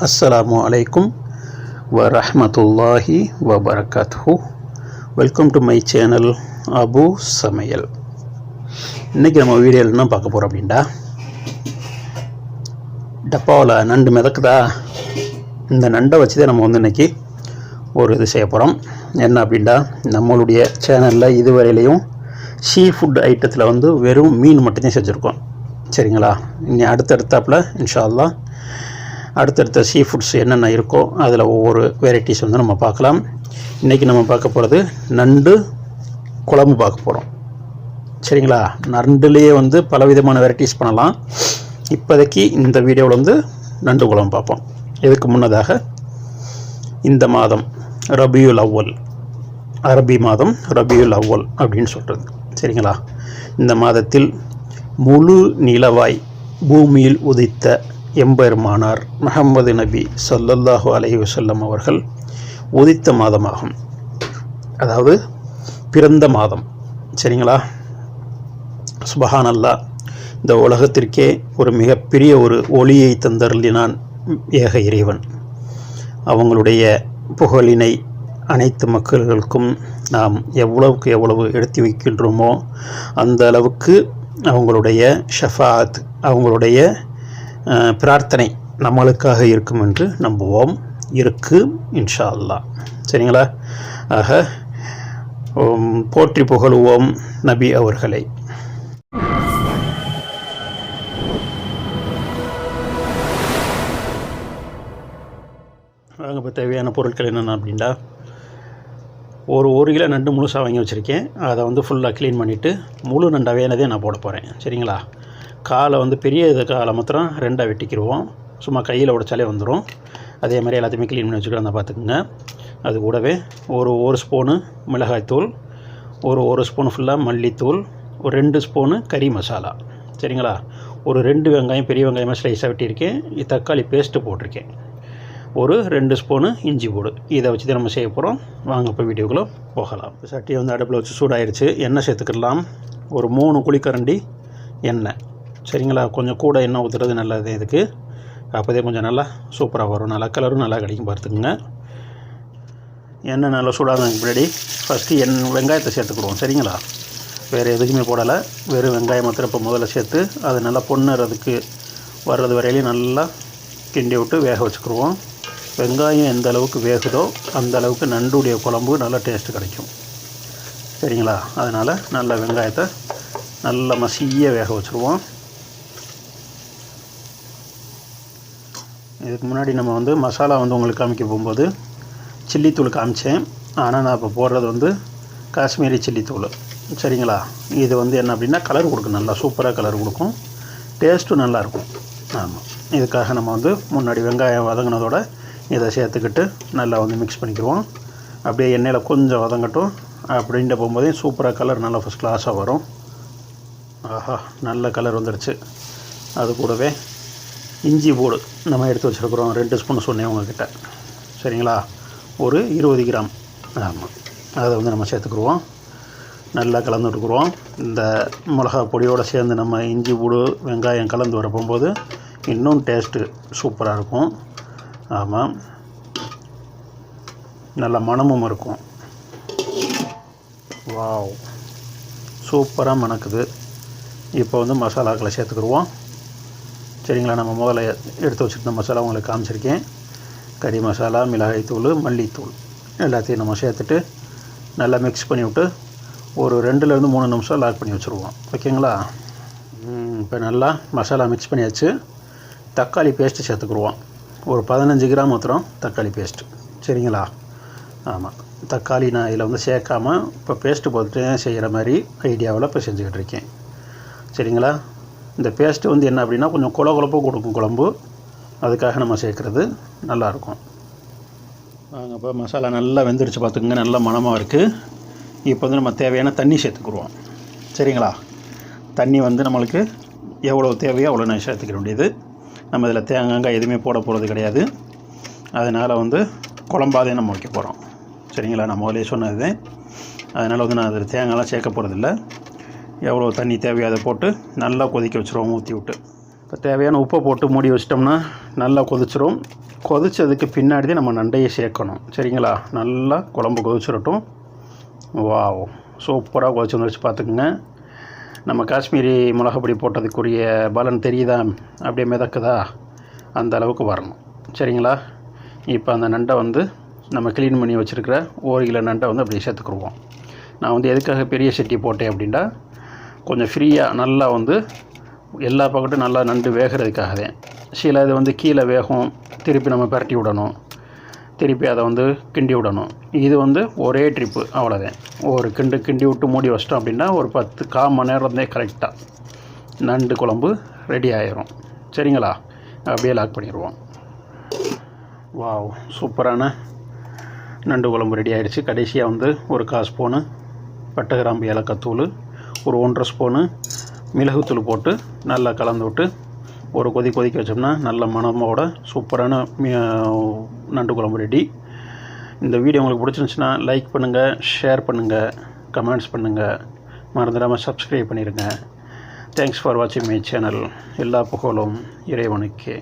அஸ்ஸலாமு அலைக்கும் வரஹ்மத்துல்லாஹி வபரகாத்துஹு. Welcome to my channel Abu சமையல். இன்றைக்கி நம்ம வீடியோவில் என்ன பார்க்க போகிறோம் அப்படின்டா, டப்பாவில் நண்டு மிதக்குதா, இந்த நண்டை வச்சு தான் நம்ம இன்றைக்கி ஒரு இது செய்ய போகிறோம். என்ன அப்படின்டா, நம்மளுடைய சேனலில் இதுவரையிலையும் சீ ஃபுட் ஐட்டத்தில் வெறும் மீன் மட்டும்தான் செஞ்சுருக்கோம். சரிங்களா, இனி அடுத்தடுத்தாப்பில் இன்ஷா அல்லாஹ் அடுத்தடுத்த சீ ஃபுட்ஸ் என்னென்ன இருக்கோ அதில் ஒவ்வொரு வெரைட்டிஸ் நம்ம பார்க்கலாம். இன்றைக்கி நம்ம பார்க்க போகிறது நண்டு குழம்பு பார்க்க போகிறோம். சரிங்களா, நண்டுலேயே பலவிதமான வெரைட்டிஸ் பண்ணலாம். இப்போதைக்கு இந்த வீடியோவில் நண்டு குழம்பு பார்ப்போம். இதுக்கு முன்னதாக இந்த மாதம் ரபியுல் அவ்வல், அரபி மாதம் ரபியுல் அவ்வல் அப்படின்னு சொல்கிறது. சரிங்களா, இந்த மாதத்தில் முழு நிலவாய் பூமியில் உதித்த எம்பெருமானார் முஹம்மது நபி ஸல்லல்லாஹு அலைஹி வஸல்லம் அவர்கள் உதித்த மாதமாகும். அதாவது பிறந்த மாதம். சரிங்களா, சுபஹானல்லாஹ். இந்த உலகத்திற்கே ஒரு மிகப்பெரிய ஒரு ஒளியை தந்தருளினான் ஏக இறைவன். அவங்களுடைய புகழினை அனைத்து மக்களுக்கும் நாம் எவ்வளவுக்கு எவ்வளவு எடுத்து வைக்கின்றோமோ அந்த அளவுக்கு அவங்களுடைய ஷஃபாத், அவங்களுடைய பிரார்த்தனை நம்மளுக்காக இருக்கும் என்று நம்புவோம். இருக்கு இன்ஷா அல்லாஹ். சரிங்களா, ஆக போற்றி புகழுவோம் நபி அவர்களை. இப்போ தேவையான பொருட்கள் என்னென்ன அப்படின்டா, ஒரு கிலோ நண்டு முழுசாக வாங்கி வச்சுருக்கேன். அதை ஃபுல்லாக க்ளீன் பண்ணிவிட்டு முழு நண்டாவே நான் போட போகிறேன். சரிங்களா, காலை பெரிய இது காலை மாத்திரம் ரெண்டாக வெட்டிக்கிடுவோம். சும்மா கையில் உடைச்சாலே வந்துடும். அதே மாதிரி எல்லாத்தையுமே க்ளீன் பண்ணி வச்சுக்கிட்டு பார்த்துக்குங்க. அது கூடவே ஒரு ஸ்பூனு மிளகாய்த்தூள், ஒரு ஸ்பூனு ஃபுல்லாக மல்லித்தூள், ஒரு 2 ஸ்பூனு கறி மசாலா. சரிங்களா, ஒரு 2 வெங்காயம், பெரிய வெங்காயமாக ஸ்லைஸாக வெட்டியிருக்கேன். தக்காளி பேஸ்ட்டு போட்டிருக்கேன். ஒரு 2 ஸ்பூனு இஞ்சி பூடு. இதை வச்சு தான் நம்ம செய்ய போகிறோம். வாங்க இப்போ வீடியோக்குள்ளே போகலாம். சட்டியை அடுப்பில் வச்சு சூடாயிருச்சு. எண்ணெய் சேர்த்துக்கலாம். ஒரு 3 குழிக்கரண்டி எண்ணெய். சரிங்களா, கொஞ்சம் கூட எண்ணெய் ஊற்றுறது நல்லது. இதுக்கு அப்போதே கொஞ்சம் நல்லா சூப்பராக வரும், நல்லா கலரும் நல்லா கிடைக்கும். பார்த்துக்குங்க. எண்ணெய் நல்லா சூடானதுக்கு முன்னாடி ஃபஸ்ட்டு வெங்காயத்தை சேர்த்துக்கிடுவோம். சரிங்களா, வேறு எதுக்குமே போடலை, வெறும் வெங்காயம் மாத்திரம் இப்போ முதல்ல சேர்த்து அது நல்லா பொன்னுறதுக்கு வர்றது வரையிலையும் நல்லா கிண்டி விட்டு வேக வச்சுக்கிடுவோம். வெங்காயம் எந்த அளவுக்கு வேகுதோ அந்த அளவுக்கு நண்டுடைய குழம்பு நல்லா டேஸ்ட்டு கிடைக்கும். சரிங்களா, அதனால் நல்லா வெங்காயத்தை நல்லா மசிய வேக வச்சுருவோம். இதுக்கு முன்னாடி நம்ம மசாலா உங்களுக்கு காமிக்க போகும்போது சில்லித்தூள் காமிச்சேன். ஆனால் நான் இப்போ போடுறது காஷ்மீரி சில்லித்தூள். சரிங்களா, இது என்ன அப்படின்னா கலர் கொடுக்கும், நல்லா சூப்பராக கலர் கொடுக்கும், டேஸ்ட்டும் நல்லாயிருக்கும். ஆமாம், இதுக்காக நம்ம முன்னாடி வெங்காயம் வதங்கினதோட இதை சேர்த்துக்கிட்டு நல்லா மிக்ஸ் பண்ணிக்கிடுவோம். அப்படியே எண்ணெயில் கொஞ்சம் வதங்கட்டும். அப்படின்ட்டு போகும்போதே சூப்பராக கலர் நல்லா ஃபஸ்ட் கிளாஸாக வரும். ஆஹா, நல்ல கலர் வந்துடுச்சு. அது கூடவே இஞ்சி பூடு நம்ம எடுத்து வச்சுருக்குறோம். 2 ஸ்பூன் சொன்னேன் உங்கள்கிட்ட. சரிங்களா, ஒரு 20 கிராம். ஆமாம், அதை நம்ம சேர்த்துக்குருவோம். நல்லா கலந்து விட்டுக்குருவோம். இந்த மிளகா பொடியோடு சேர்ந்து நம்ம இஞ்சி பூடு வெங்காயம் கலந்து வர போகும்போது இன்னும் டேஸ்ட்டு சூப்பராக இருக்கும். ஆமாம், நல்ல மணமும் இருக்கும். வாவ், சூப்பராக மணக்குது. இப்போ மசாலாக்களை சேர்த்துக்கிடுவோம். சரிங்களா, நம்ம முதல்ல எடுத்து வச்சுருந்த மசாலா உங்களுக்கு காமிச்சிருக்கேன். கறி மசாலா, மிளகாய்த்தூள், மல்லித்தூள் எல்லாத்தையும் நம்ம சேர்த்துட்டு நல்லா மிக்ஸ் பண்ணிவிட்டு ஒரு 2லேருந்து 3 நிமிஷம் லாக் பண்ணி வச்சுருவோம். ஓகேங்களா, இப்போ நல்லா மசாலா மிக்ஸ் பண்ணியாச்சு. தக்காளி பேஸ்ட்டு சேர்த்துக்குருவோம். ஒரு 15 கிராம் மாத்திரம் தக்காளி பேஸ்ட்டு. சரிங்களா, ஆமாம், தக்காளி நான் இதில் சேர்க்காமல் இப்போ பேஸ்ட்டு போட்டு செய்கிற மாதிரி ஐடியாவில் இப்போ செஞ்சுக்கிட்டு இருக்கேன். சரிங்களா, இந்த பேஸ்ட்டு என்ன அப்படின்னா கொஞ்சம் குழப்பாக கொடுக்கும் குழம்பு. அதுக்காக நம்ம சேர்க்குறது நல்லாயிருக்கும். வாங்க, இப்போ மசாலா நல்லா வெந்துருச்சு. பார்த்துக்குங்க, நல்ல மணமாக இருக்குது. இப்போ நம்ம தேவையான தண்ணி சேர்த்துக்குருவோம். சரிங்களா, தண்ணி நம்மளுக்கு எவ்வளோ தேவையோ அவ்வளோ நான் சேர்த்துக்க வேண்டியது. நம்ம இதில் தேங்காய் எதுவுமே போட போகிறது கிடையாது. அதனால் குழம்பாதே நம்ம வைக்க போகிறோம். சரிங்களா, நான் முதலே சொன்னது. அதனால் நான் அதில் தேங்காய்லாம் சேர்க்க போகிறதில்ல. எவ்வளோ தண்ணி தேவையோ அதை போட்டு நல்லா கொதிக்க வச்சுருவோம் ஊற்றி விட்டு. இப்போ தேவையான உப்பை போட்டு மூடி வச்சிட்டோம்னா நல்லா கொதிச்சிரும். கொதித்ததுக்கு பின்னாடி தான் நம்ம நண்டையை சேர்க்கணும். சரிங்களா? நல்லா குழம்பு கொதிச்சிடட்டும். வாவ், சூப்பராக கொதிச்சு வந்துருச்சு பார்த்துக்குங்க. நம்ம காஷ்மீரி மிளகாப்பொடி போட்டதுக்குரிய பலன் தெரியுதா? அப்படியே மிதக்குதா? அந்த அளவுக்கு வரணும். சரிங்களா? இப்போ அந்த நண்டை வந்து நம்ம க்ளீன் பண்ணி வச்சுருக்கிற 1 கிலோ நண்டை வந்து அப்படியே சேர்த்துக்குருவோம். நான் வந்து எதுக்காக பெரிய சட்டி போட்டேன் அப்படின்னா, கொஞ்சம் ஃப்ரீயாக நல்லா வந்து எல்லா பக்கட்டும் நல்லா நண்டு வேகிறதுக்காக தான். சில இது வந்து கீழே வேகும், திருப்பி நம்ம பரட்டி விடணும், திருப்பி அதை வந்து கிண்டி விடணும். இது வந்து ஒரே ட்ரிப்பு, அவ்வளோதான். ஒரு கிண்டி விட்டு மூடி வச்சிட்டோம் அப்படின்னா ஒரு 10 மணி நேரம்தே கரெக்டாக நண்டு குழம்பு ரெடி ஆயிரும். சரிங்களா? அப்படியே லாக் பண்ணிடுவோம். வாவ், சூப்பரான நண்டு குழம்பு ரெடி ஆகிடுச்சு. கடைசியாக வந்து ஒரு 1/4 ஸ்பூனு பட்டை கிராம்பு ஏலக்காய்த்தூள், ஒரு 1.5 ஸ்பூனு மிளகுத்தூள் போட்டு நல்லா கலந்து விட்டு ஒரு கொதிக்க வச்சோம்னா நல்ல மணமோட சூப்பரான நண்டு குழம்பு ரெடி. இந்த வீடியோ உங்களுக்கு பிடிச்சிருந்துச்சுன்னா லைக் பண்ணுங்கள், ஷேர் பண்ணுங்கள், கமெண்ட்ஸ் பண்ணுங்கள், மறந்துடாமல் சப்ஸ்கிரைப் பண்ணிடுங்க. தேங்க்ஸ் ஃபார் வாட்சிங் மை சேனல். எல்லா புகழும் இறைவனுக்கே.